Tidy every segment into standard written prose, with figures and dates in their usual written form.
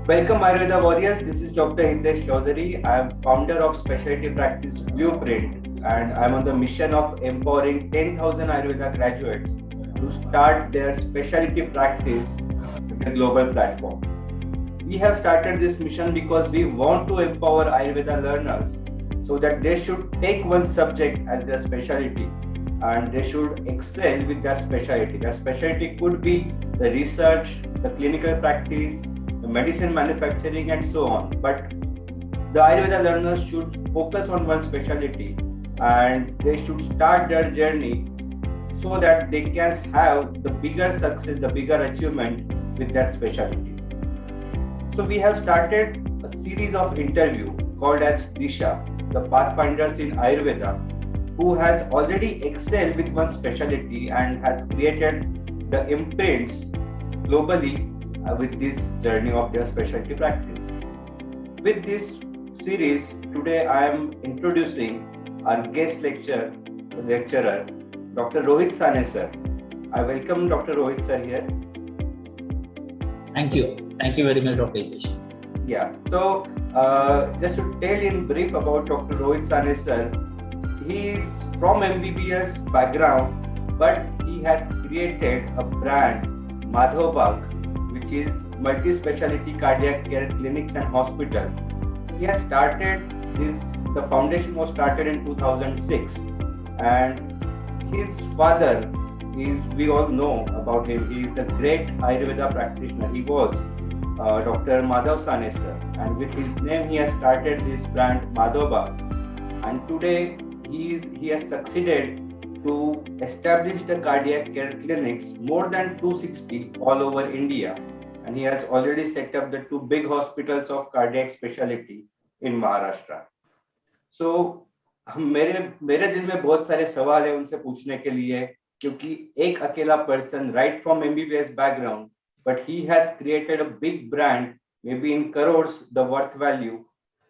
Welcome Ayurveda warriors. This is Dr. Hitesh Chaudhary. I am founder of Specialty Practice Blueprint, and I'm on the mission of empowering 10,000 Ayurveda graduates to start their specialty practice with a global platform. We have started this mission because we want to empower Ayurveda learners so that they should take one subject as their specialty and they should excel with that specialty. That specialty could be the research, the clinical practice, the medicine manufacturing, and so on. But the Ayurveda learners should focus on one specialty and they should start their journey so that they can have the bigger success, the bigger achievement with that specialty. So we have started a series of interview called as Disha, the Pathfinders in Ayurveda, who has already excelled with one specialty and has created the imprints globally with this journey of their specialty practice. With this series, today I am introducing our guest lecturer, Dr. Rohit Sane sir. I welcome Dr. Rohit sir here. Thank you. Thank you very much, Dr. Hitesh. Yeah. So, just to tell in brief about Dr. Rohit Sane sir, he is from MBBS background, but he has created a brand, Madhovbag, which is multi-speciality cardiac care clinics and hospital. He has started this. The foundation was started in 2006, and his father is, we all know about him. He is the great Ayurveda practitioner. He was Dr. Madhav Sane sir, and with his name he has started this brand Madhovbag. And today he has succeeded to establish the cardiac care clinics, more than 260 all over India, and he has already set up the two big hospitals of cardiac specialty in Maharashtra. So मेरे दिल में बहुत सारे सवाल है उनसे पूछने के लिए, क्योंकि एक अकेला person right from MBBS background, but he has created a big brand, maybe in crores the worth value,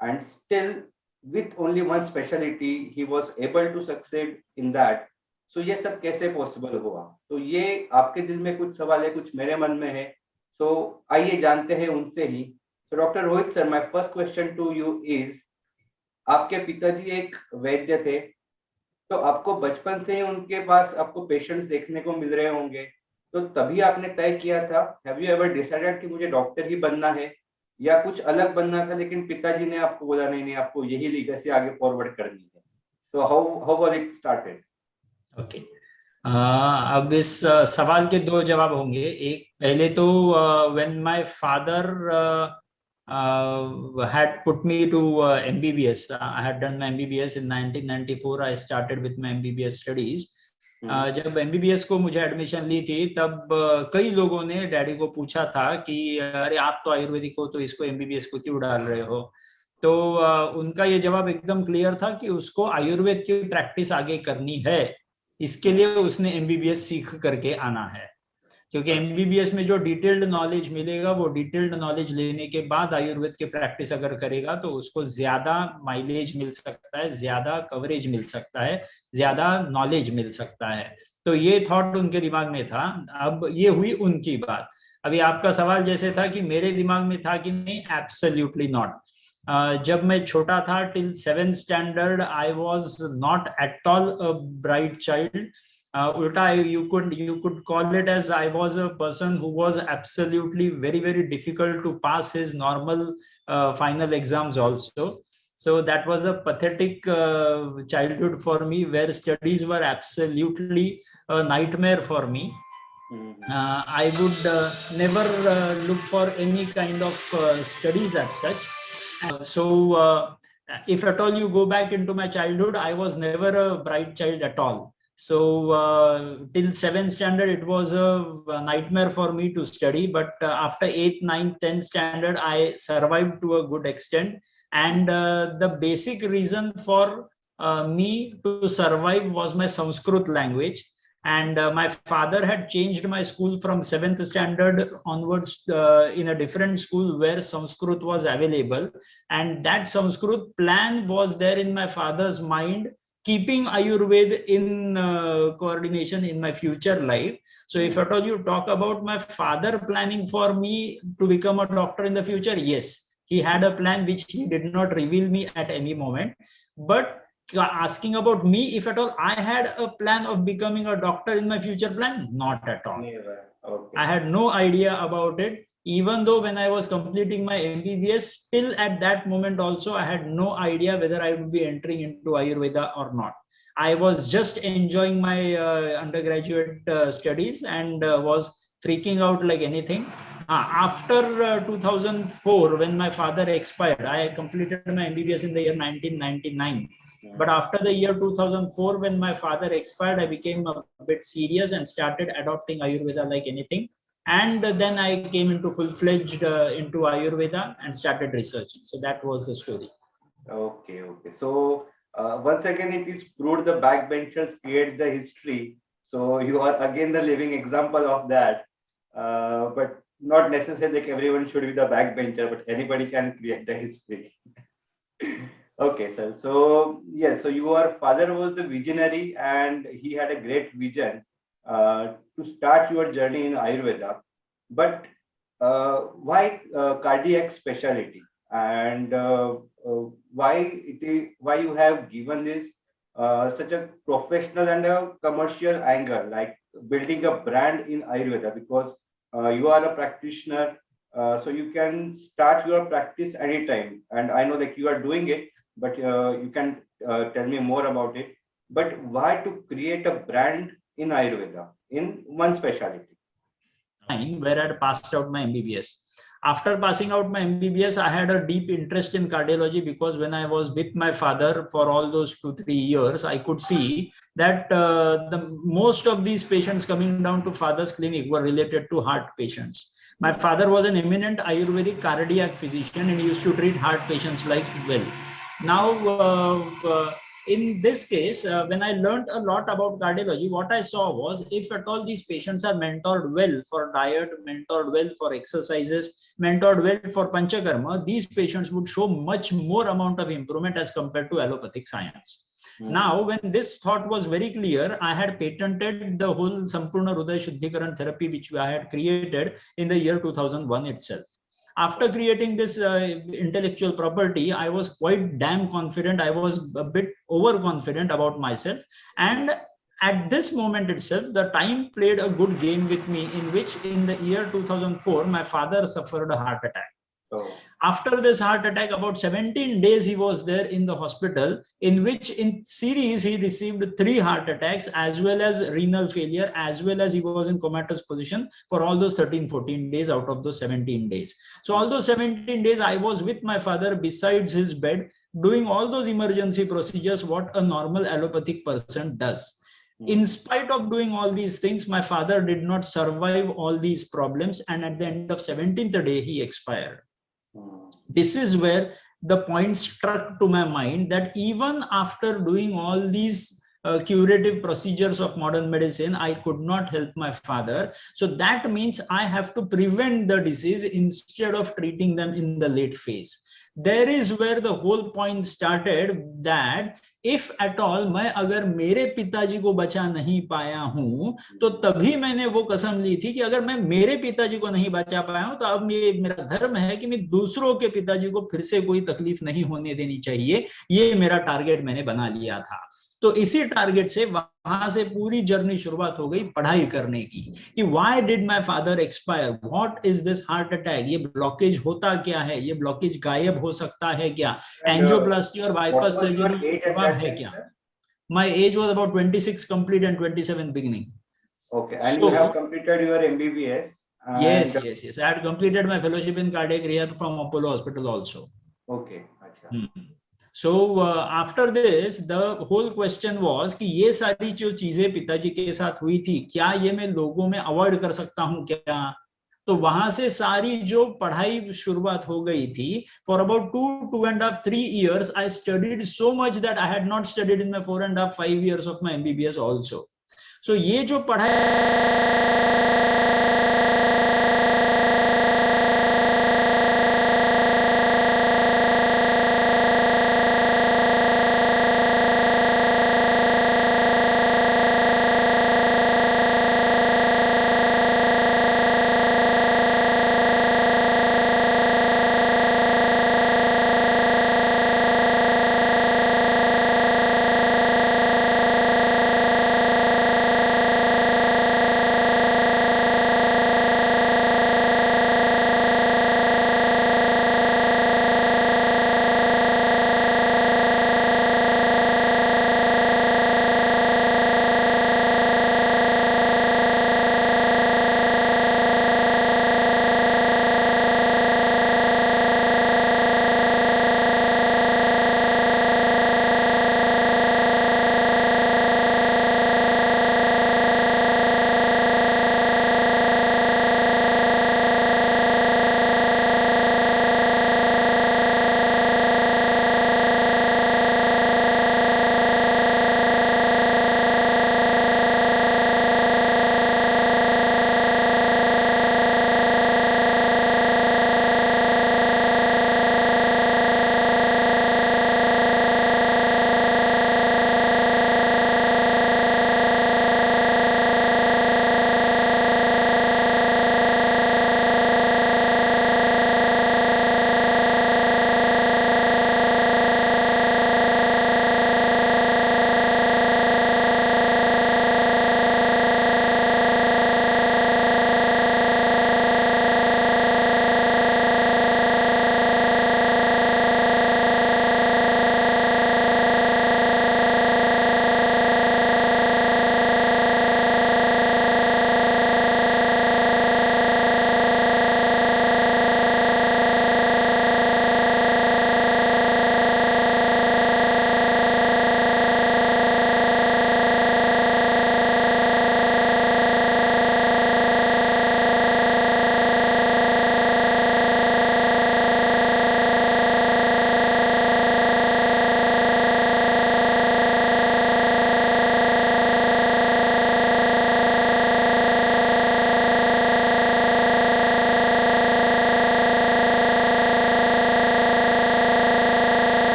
and still with only one specialty he was able to succeed in that. So ये सब कैसे possible हुआ? तो ये आपके दिल में कुछ सवाल है, कुछ मेरे मन में है, so आइए जानते हैं उनसे ही. So Dr. Rohit sir, my first question to you is, आपके पिताजी एक वैद्य थे, तो आपको बचपन से ही उनके पास आपको पेशेंट्स देखने को मिल रहे होंगे, तो तभी आपने तय किया था, हैव यू एवर डिसाइडेड कि मुझे डॉक्टर ही बनना है, या कुछ अलग बनना था लेकिन पिताजी ने आपको बोला नहीं आपको यही लीगेसी आगे फॉरवर्ड करनी है? So how was it started? Okay, अब इस सवाल के दो जवाब होंगे. एक, पहले तो when my father had put me to MBBS. I had done my MBBS in 1994. I started with my MBBS studies. जब MBBS को मुझे एडमिशन ली थी, तब कई लोगों ने डैडी को पूछा था कि अरे आप तो आयुर्वेदिक हो, तो इसको MBBS को क्यों डाल रहे हो? तो उनका ये जवाब एकदम क्लियर था कि उसको आयुर्वेद की प्रैक्टिस आगे करनी है, इसके लिए उसने MBBS सीख करके आना है. क्योंकि MBBS में जो डिटेल्ड नॉलेज मिलेगा, वो डिटेल्ड नॉलेज लेने के बाद आयुर्वेद के प्रैक्टिस अगर करेगा तो उसको ज्यादा माइलेज मिल सकता है, ज्यादा कवरेज मिल सकता है, ज्यादा नॉलेज मिल सकता है. तो ये थॉट उनके दिमाग में था. अब ये हुई उनकी बात. अभी आपका सवाल जैसे था कि मेरे दिमाग में था कि नहीं, एब्सोल्युटली नॉट. जब मैं छोटा था, till 7th standard, I was not at all a bright child. Ulta, you could call it as I was a person who was absolutely very difficult to pass his normal final exams also. So that was a pathetic childhood for me, where studies were absolutely a nightmare for me. I would never look for any kind of studies as such. So if at all you go back into my childhood, I was never a bright child at all. So till 7th standard, it was a nightmare for me to study. But after 8th, 9th, 10th standard, I survived to a good extent. And the basic reason for me to survive was my Sanskrit language. And my father had changed my school from 7th standard onwards in a different school where Sanskrit was available. And that Sanskrit plan was there in my father's mind keeping Ayurveda in coordination in my future life. So if at all you talk about my father planning for me to become a doctor in the future, yes, he had a plan which he did not reveal me at any moment. But asking about me, if at all I had a plan of becoming a doctor in my future plan, not at all. Never. Okay. I had no idea about it. Even though when I was completing my MBBS, still at that moment also, I had no idea whether I would be entering into Ayurveda or not. I was just enjoying my undergraduate studies and was freaking out like anything. After 2004, when my father expired, I completed my MBBS in the year 1999. But after the year 2004, when my father expired, I became a bit serious and started adopting Ayurveda like anything. And then I came into full-fledged into Ayurveda and started researching. So that was the story. Okay, okay. So once again, it is proved the backbenchers create the history. So you are again the living example of that. But not necessarily like everyone should be the backbencher, but anybody can create the history. Okay, sir. So yes, so your father was the visionary, and he had a great vision to start your journey in Ayurveda. But why cardiac specialty, and why why you have given this such a professional and a commercial angle, like building a brand in Ayurveda, because you are a practitioner, so you can start your practice anytime. And I know that you are doing it, but you can tell me more about it. But why to create a brand in Ayurveda in one specialty? Where I had passed out my MBBS. After passing out my MBBS, I had a deep interest in cardiology, because when I was with my father for all those 2-3 years, I could see that the most of these patients coming down to father's clinic were related to heart patients. My father was an eminent Ayurvedic cardiac physician and he used to treat heart patients like well. Now, in this case, when I learned a lot about cardiology, what I saw was, if at all these patients are mentored well for diet, mentored well for exercises, mentored well for panchakarma, these patients would show much more amount of improvement as compared to allopathic science. Now, when this thought was very clear, I had patented the whole Sampurna Hruday Shuddhikaran therapy, which I had created in the year 2001 itself. After creating this intellectual property, I was quite damn confident. I was a bit overconfident about myself. And at this moment itself, the time played a good game with me, in which in the year 2004, my father suffered a heart attack. After this heart attack, about 17 days he was there in the hospital, in which in series he received 3 heart attacks, as well as renal failure, as well as he was in comatose position for all those 13-14 days out of those 17 days. So all those 17 days I was with my father besides his bed, doing all those emergency procedures what a normal allopathic person does. In spite of doing all these things, my father did not survive all these problems, and at the end of 17th day he expired. This is where the point struck to my mind, that even after doing all these curative procedures of modern medicine, I could not help my father. So that means I have to prevent the disease instead of treating them in the late phase. There is where the whole point started, that if at all मैं अगर मेरे पिताजी को बचा नहीं पाया हूं, तो तभी मैंने वो कसम ली थी कि अगर मैं मेरे पिताजी को नहीं बचा पाया हूं, तो अब ये मेरा धर्म है कि मैं दूसरों के पिताजी को फिर से कोई तकलीफ नहीं होने देनी चाहिए. ये मेरा टारगेट मैंने बना लिया था. तो इसी टारगेट से वहां से पूरी जर्नी शुरुआत हो गई पढ़ाई करने की, कि why did my father expire, what is this heart attack, ये ब्लॉकेज होता क्या है, ये ब्लॉकेज गायब हो सकता है क्या, एंजियोप्लास्टी और बाईपास सर्जरी जवाब है क्या. My age was about 26 complete and 27 beginning. Okay, and so, you have completed your MBBS. Yes. I had completed my fellowship in cardiac rehab from Apollo Hospital also. Okay, अच्छा. So after this, the whole question was कि ये सारी जो चीजें पिताजी के साथ हुई थी, क्या ये मैं लोगों में अवॉइड कर सकता हूँ क्या. तो वहां से सारी जो पढ़ाई शुरुआत हो गई थी. For about 2.5-3 years, I studied so much that I had not studied in my 4.5-5 years of my MBBS also. So ये जो पढ़ाई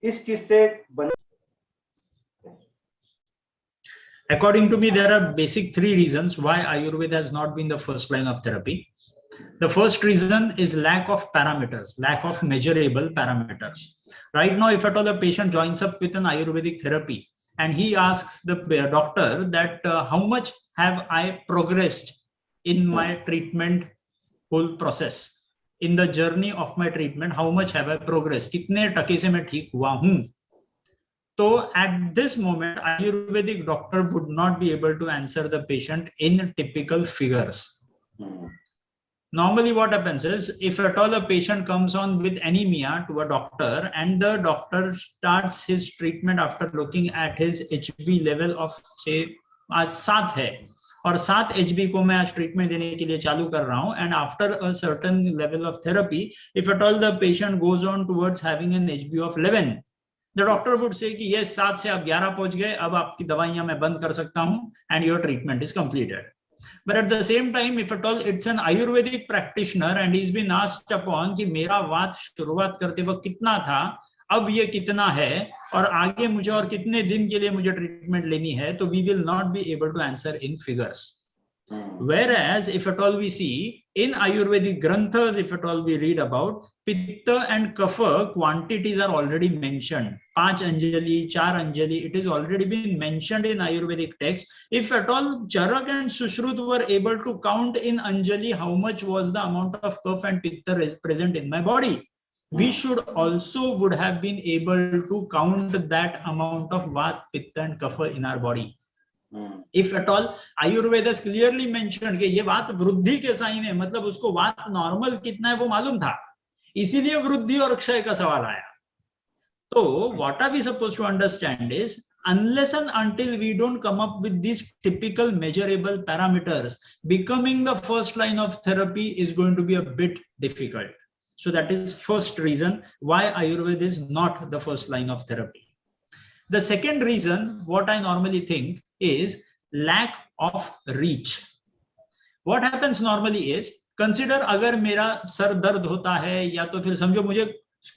किस चीज से बन? According to me, there are basic three reasons why Ayurveda has not been the first line of therapy. The first reason is lack of parameters, lack of measurable parameters. Right now, if at all a patient joins up with an Ayurvedic therapy and he asks the doctor that how much have I progressed in my treatment whole process, in the journey of my treatment, how much have I progressed? कितने टके से मैं ठीक हुआ हूँ? So at this moment, Ayurvedic doctor would not be able to answer the patient in typical figures. Normally what happens is, if at all a patient comes on with anemia to a doctor and the doctor starts his treatment after looking at his HB level of say आज 7 है और 7 HB को मैं आज treatment देने के लिए चालू कर रहा हूं, and after a certain level of therapy, if at all the patient goes on towards having an HB of 11, the doctor would say कि ये 7 से आप 11 पहुंच गए, अब आपकी दवाइयां मैं बंद कर सकता हूं and your treatment is completed. But at the same time, if at all it's an Ayurvedic practitioner and he's been asked upon कि मेरा वात शुरुआत करते वक्त कितना था, अब ये कितना है और आगे मुझे और कितने दिन के लिए मुझे ट्रीटमेंट लेनी है, तो we will not be able to answer in figures. Whereas if at all we see in Ayurvedic granthas, if at all we read about Pitta and Kapha, quantities are already mentioned. 5 Anjali, 4 Anjali, it is already been mentioned in Ayurvedic text. If at all Charak and Sushrut were able to count in Anjali how much was the amount of Kapha and Pitta present in my body, we should also would have been able to count that amount of Vat, Pitta and Kapha in our body. If at all Ayurveda has clearly mentioned कि ये वात वृद्धि के sign है, मतलब उसको वात normal कितना है वो मालूम था, इसीलिए वृद्धि और क्षय का सवाल आया. तो what are we supposed to understand is, unless and until we don't come up with these typical measurable parameters, becoming the first line of therapy is going to be a bit difficult. So that is first reason why Ayurveda is not the first line of therapy. The second reason, what I normally think, is lack of reach. What happens normally is, consider अगर मेरा sir दर्द होता है या तो फिर समझो मुझे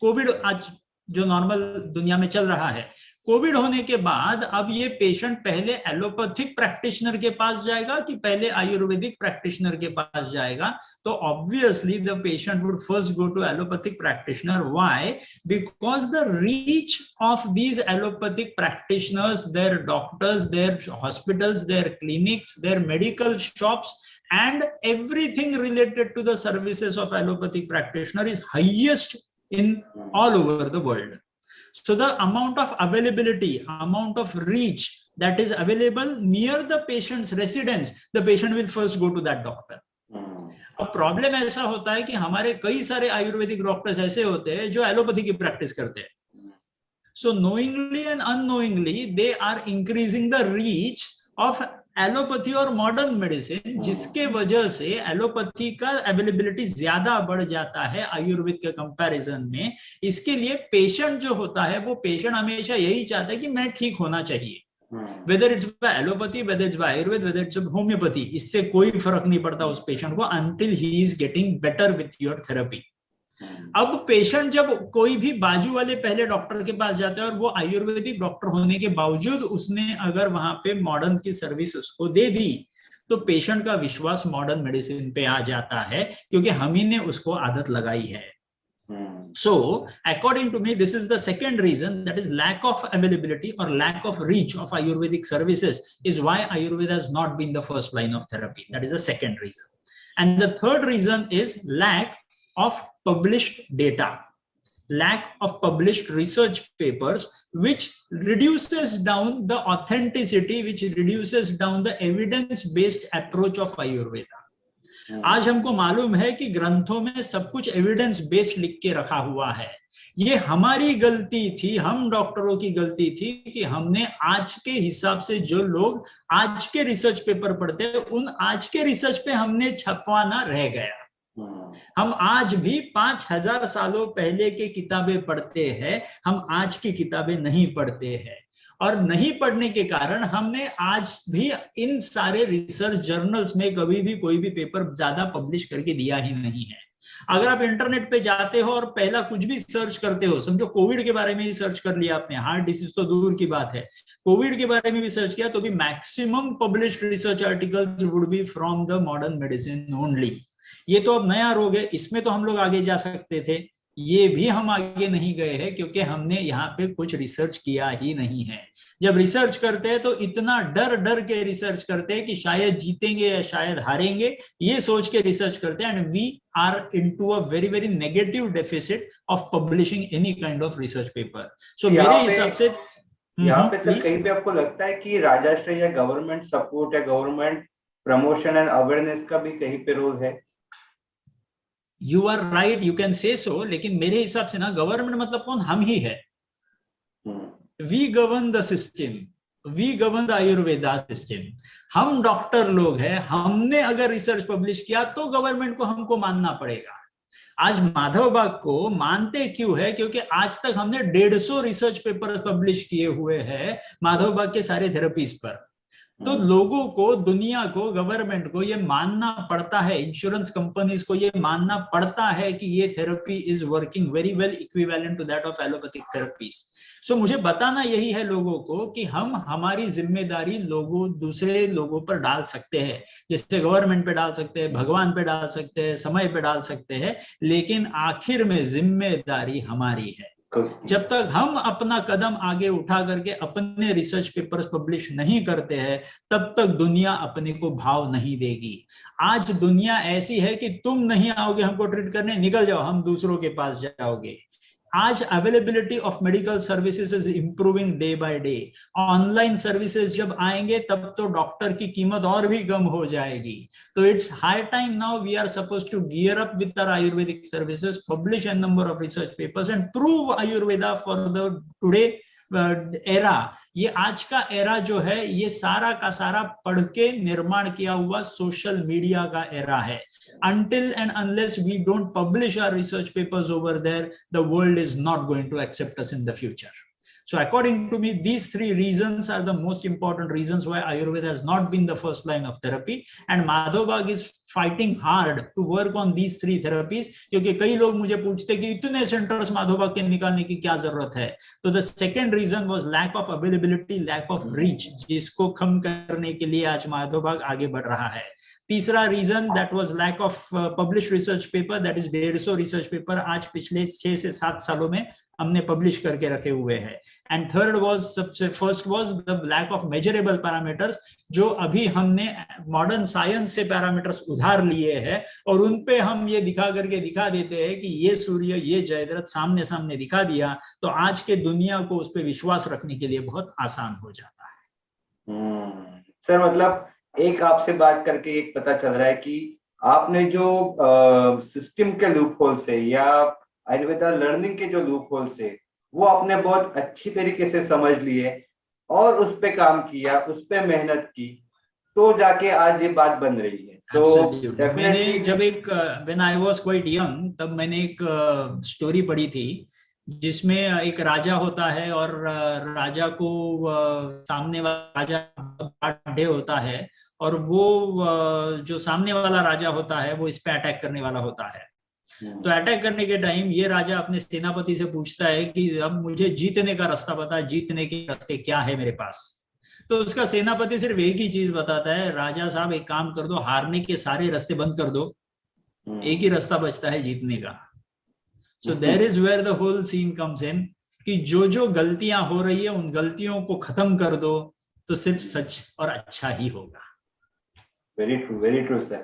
कोविड आज जो नॉर्मल दुनिया में चल रहा है, कोविड होने के बाद अब ये पेशेंट पहले एलोपैथिक प्रैक्टिशनर के पास जाएगा कि पहले आयुर्वेदिक प्रैक्टिशनर के पास जाएगा? तो obviously the patient would first go to allopathic practitioner. Why? Because the reach of these allopathic practitioners, their doctors, their hospitals, their clinics, their medical shops and everything related to the services of allopathic practitioner is highest in all over the world. So the amount of availability, amount of reach that is available near the patient's residence, the patient will first go to that doctor. अब problem ऐसा होता है कि हमारे कई सारे Ayurvedic doctors ऐसे होते हैं जो एलोपैथी की प्रैक्टिस करते हैं. So knowingly and unknowingly they are increasing the reach of allopathy और मॉडर्न मेडिसिन, जिसके वजह से एलोपैथी का अवेलेबिलिटी ज्यादा बढ़ जाता है आयुर्वेद के कंपैरिजन में. इसके लिए पेशेंट जो होता है वो पेशेंट हमेशा यही चाहता है कि मैं ठीक होना चाहिए, whether it's by allopathy, whether it's by Ayurveda, whether it's homeopathy, इससे कोई फर्क नहीं पड़ता उस पेशेंट को until he is getting better with your therapy. अब पेशेंट जब कोई भी बाजू वाले पहले डॉक्टर के पास जाता है और वो आयुर्वेदिक डॉक्टर होने के बावजूद उसने अगर वहां पे मॉडर्न की सर्विस उसको दे दी, तो पेशेंट का विश्वास मॉडर्न मेडिसिन पे आ जाता है क्योंकि हम ही ने उसको आदत लगाई है. So according to me, this is the second reason, that is lack of availability or lack of reach of Ayurvedic services is why Ayurveda has not been the first line of therapy. That is the second reason. And the third reason is lack of published data, lack of published research papers, which reduces down the authenticity, which reduces down the evidence based approach of Ayurveda. आज हमको मालूम है कि ग्रंथों में सब कुछ evidence based लिख के रखा हुआ है. ये हमारी गलती थी, हम डॉक्टरों की गलती थी कि हमने आज के हिसाब से जो लोग आज के रिसर्च पेपर पढ़ते हैं उन आज के रिसर्च पे हमने छपवाना रह गया. हम आज भी 5000 सालों पहले के किताबें पढ़ते हैं, हम आज की किताबें नहीं पढ़ते हैं, और नहीं पढ़ने के कारण हमने आज भी इन सारे रिसर्च जर्नल्स में कभी भी कोई भी पेपर ज्यादा पब्लिश करके दिया ही नहीं है. अगर आप इंटरनेट पे जाते हो और पहला कुछ भी सर्च करते हो, समझो कोविड के बारे में ही सर्च कर लिया आपने, हार्ट डिसीज तो दूर की बात है, कोविड के बारे में भी सर्च किया तो भी maximum published research articles would be from the modern medicine only. ये तो अब नया रोग है, इसमें तो हम लोग आगे जा सकते थे, ये भी हम आगे नहीं गए हैं क्योंकि हमने यहाँ पे कुछ रिसर्च किया ही नहीं है। जब रिसर्च करते हैं तो इतना डर डर के रिसर्च करते हैं कि शायद जीतेंगे या शायद हारेंगे, ये सोच के रिसर्च करते हैं, and we are into a very very negative deficit of publishing any kind of research paper. So मेरे हिसाब से यहाँ पे सर प्लीज, कहीं पे आपको लगता है कि राजस्व या गवर्नमेंट सपोर्ट या गवर्नमेंट प्रमोशन एंड अवेयरनेस का भी कहीं पे रोल है? You are right, you can say so, लेकिन मेरे हिसाब से ना गवर्नमेंट मतलब कौन, हम ही है। We govern the system, we govern the Ayurveda system. हम डॉक्टर लोग हैं, हमने अगर रिसर्च पब्लिश किया तो गवर्नमेंट को हमको मानना पड़ेगा। आज माधव बाग को मानते क्यों है, क्योंकि आज तक हमने 150 रिसर्च पेपर पब्लिश किए हुए हैं माधव बाग के सारे थेरेपीज पर। तो लोगों को, दुनिया को, गवर्नमेंट को ये मानना पड़ता है, इंश्योरेंस कंपनीज को ये मानना पड़ता है कि ये therapy is working very well equivalent to that of allopathic therapies. So मुझे बताना यही है लोगों को कि हम हमारी जिम्मेदारी लोगों, दूसरे लोगों पर डाल सकते हैं, जैसे गवर्नमेंट पे डाल सकते हैं, भगवान पे डाल सकते हैं, समय पे डाल सकते हैं, लेकिन आखिर में जिम्मेदारी हमारी है। जब तक हम अपना कदम आगे उठा करके अपने रिसर्च पेपर्स पब्लिश नहीं करते हैं, तब तक दुनिया अपने को भाव नहीं देगी। आज दुनिया ऐसी है कि तुम नहीं आओगे हमको ट्रीट करने, निकल जाओ, हम दूसरों के पास जाओगे। आज availability of medical services is improving day by day. Online services जब आएंगे तब तो डॉक्टर की कीमत और भी कम हो जाएगी। तो it's high time now we are supposed to gear up with our Ayurvedic services, publish an number of research papers and prove Ayurveda for the today era. ये आज का एरा जो है, ये सारा का सारा पढ़ के निर्माण किया हुआ सोशल मीडिया का एरा है। Until and unless we don't publish our research papers over there, the world is not going to accept us in the future. So according to me, these three reasons are the most important reasons why Ayurveda has not been the first line of therapy, and Madhav Bagh is fighting hard to work on these three therapies. क्योंकि कई लोग मुझे पूछते कि इतने centres Madhav बाग के निकालने की क्या जरूरत है। तो the second reason was lack of availability, lack of reach, जिसको कम करने के लिए आज माधव बाग आगे बढ़ रहा है। तीसरा reason that was lack of publish research paper, that is 150 research paper आज पिछले 6 से 7 सालों में हमने पब्लिश करके रखे हुए हैं। एंड थर्ड वाज, सबसे first was the lack of measurable parameters, जो अभी हमने मॉडर्न साइंस से पैरामीटर्स उधार लिए हैं और उन पे हम ये दिखा करके दिखा देते हैं कि ये सूर्य, ये जयद्रथ सामने सामने दिखा दिया, तो आज के दुनिया को उस पर विश्वास रखने के लिए बहुत आसान हो जाता है। सर मतलब एक आपसे बात करके एक पता चल रहा है कि आपने जो सिस्टम के लूप होल से या आयुर्वेदा लर्निंग के जो लूप होल से, वो आपने बहुत अच्छी तरीके से समझ लिए और उस पे काम किया, उस पे मेहनत की, तो जाके आज ये बात बन रही है। So मैंने जब एक when I was quite young, तब मैंने एक स्टोरी पढ़ी थी जिसमें एक राजा होता है और राजा को सामने वाला राजा बाढ़ होता है और वो जो सामने वाला राजा होता है वो इस पे अटैक करने वाला होता है। तो अटैक करने के टाइम ये राजा अपने सेनापति से पूछता है कि अब मुझे जीतने का रास्ता बता, जीतने के रास्ते क्या है मेरे पास। तो उसका सेनापति सिर्फ एक ही चीज बताता है, राजा साहब एक काम कर दो, हारने के सारे रास्ते बंद कर दो, एक ही रास्ता बचता है जीतने का। So there is where the whole scene comes in, कि जो जो गलतियां हो रही है उन गलतियों को खत्म कर दो तो सिर्फ सच और अच्छा ही होगा। Very true, sir.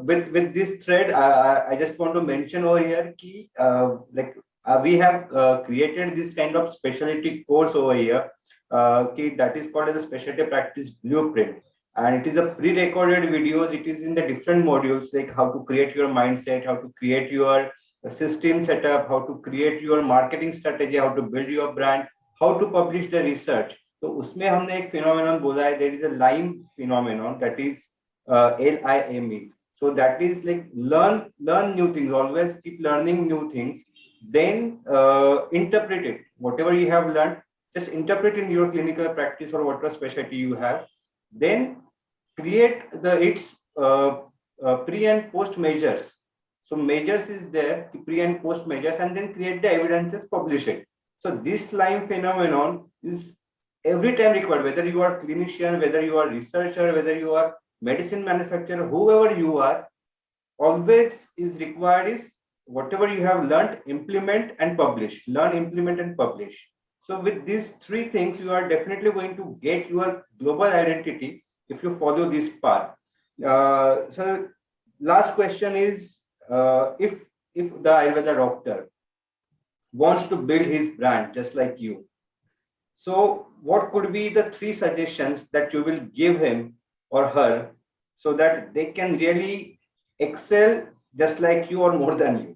With this thread, I just want to mention over here कि we have created this kind of specialty course over here, that is called as a specialty practice blueprint, and it is a pre-recorded videos. It is in the different modules, like how to create your mindset, how to create your system setup, how to create your marketing strategy, how to build your brand, how to publish the research. तो उसमें हमने एक phenomenon बोला है, there is a LIME phenomenon, that is LIME. So that is like learn new things, always keep learning new things, then interpret it, whatever you have learned, just interpret in your clinical practice or whatever specialty you have, then create its pre and post measures. So measures is there, pre and post measures, and then create the evidences, publish it. So this line phenomenon is every time required, whether you are clinician, whether you are researcher, whether you are medicine manufacturer, whoever you are, always is required is whatever you have learned, implement and publish. Learn, implement and publish. So with these three things, you are definitely going to get your global identity if you follow this path. So last question is, if the Ayurveda doctor wants to build his brand just like you, so what could be the three suggestions that you will give him or her so that they can really excel just like you or more than you?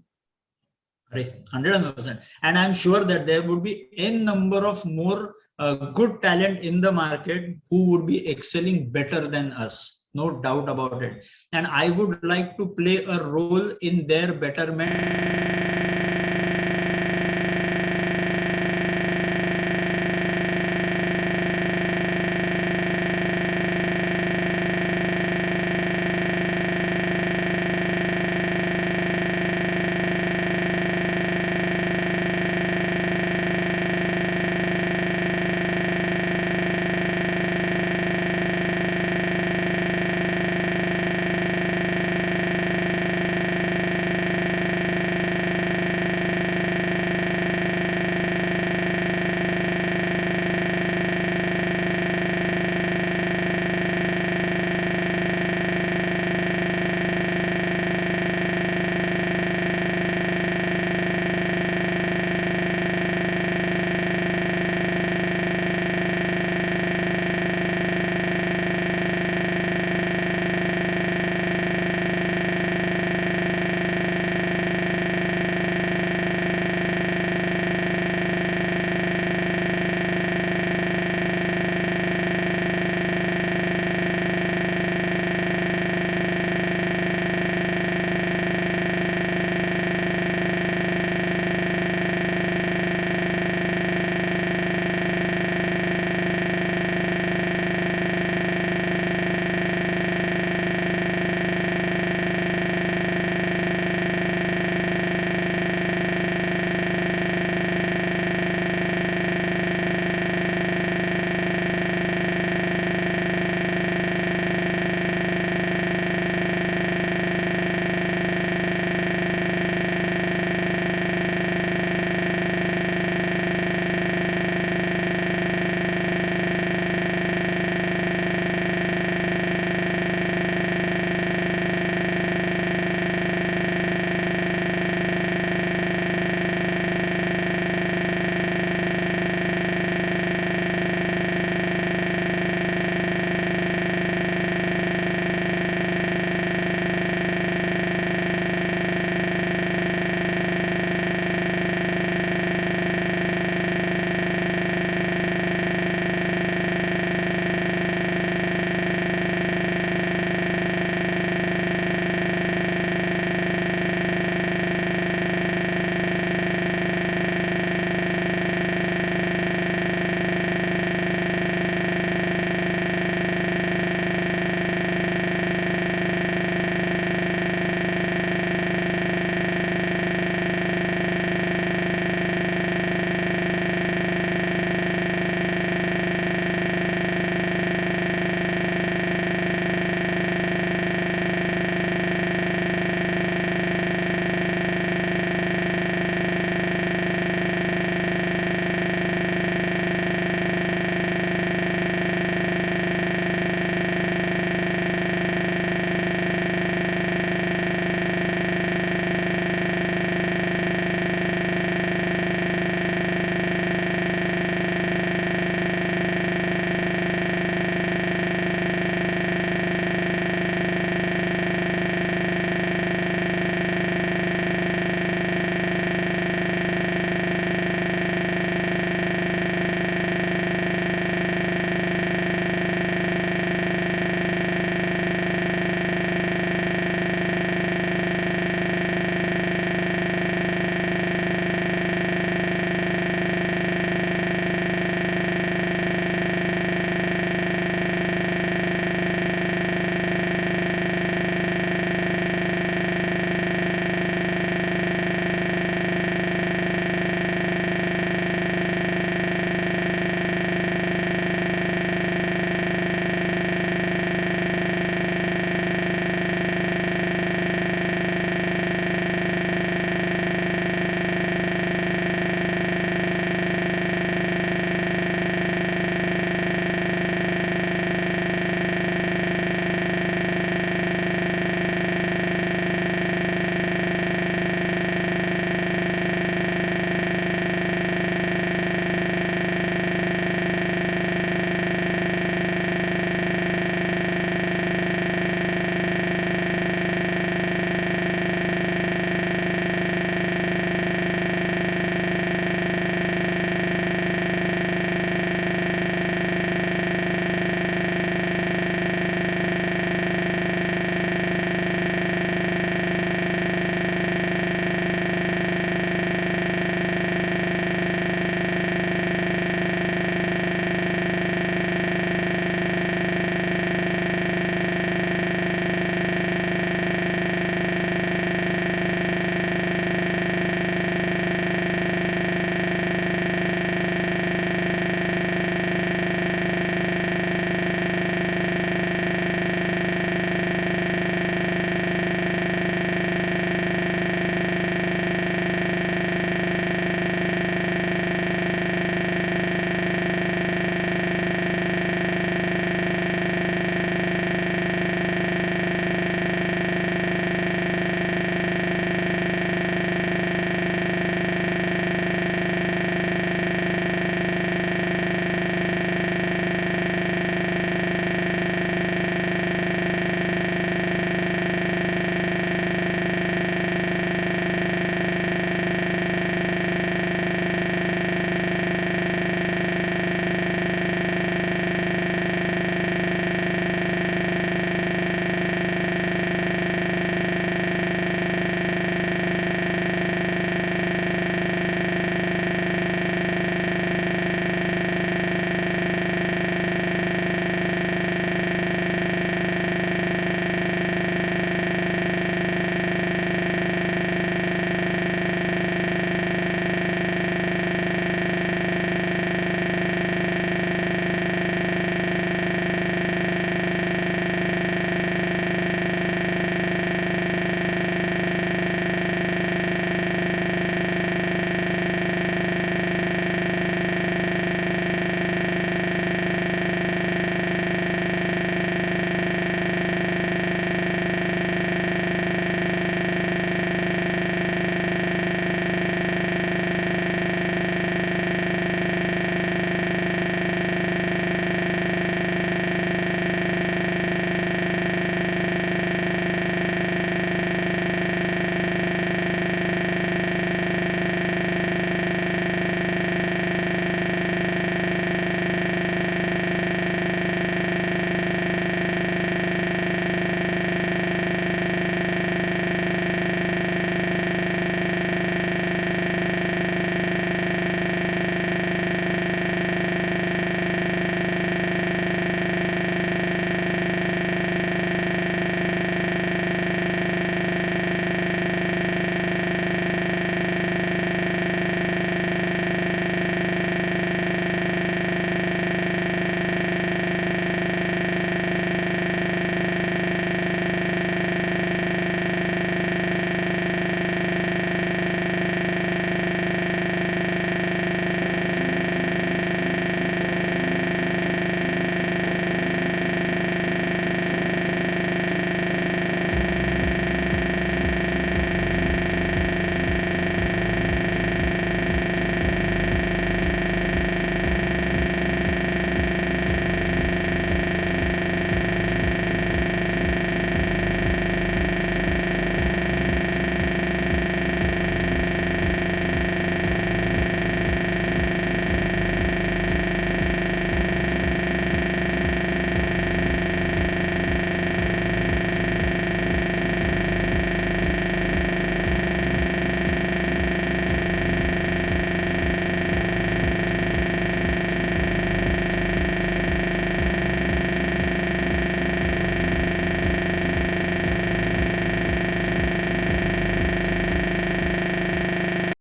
100%. And I'm sure that there would be n number of more good talent in the market who would be excelling better than us. No doubt about it. And I would like to play a role in their betterment